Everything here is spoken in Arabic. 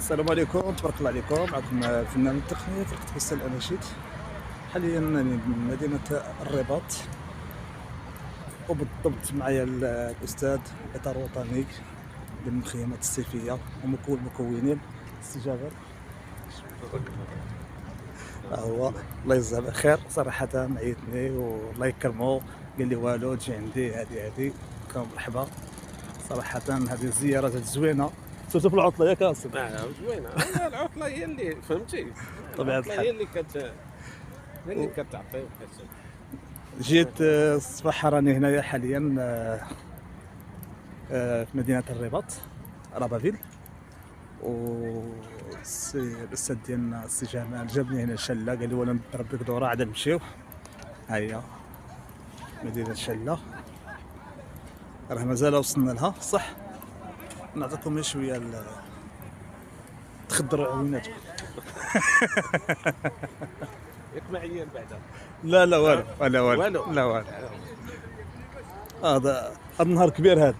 السلام عليكم، تبارك الله عليكم. معكم الفنان التقني فرقة حسن الأناشيد. حاليا من مدينة الرباط، وبالضبط معايا الأستاذ إطار وطني للمخيمات الصيفية ومكونين استجابة. هو الله يجزاه بخير، صراحة عيطني والله يكرمو، قال لي والو تجي عندي هادي كان مرحبا. صراحة هذه الزيارة زوينة، سيرتو في العطلة ياك أصلا. زوينه. لا، العطله هي اللي فهمتي. طبيعة العطله الحال. هي اللي كتعطي وكتسد. جيت الصباح راني هنايا حاليا في مدينة الرباط رابافيل، الأستاذ ديالنا السي جمال جابني هنا شلة، قال لي ولا نضرب لك دورة عاد نمشيو. ها هي مدينة شلة، راه مازال وصلنا لها صح. نعطيكم شوية تخضروا عيوناتكم. ياك معيان بعدا. لا والو، لا والو، والو. لا والو. هذا النهار كبير هذا.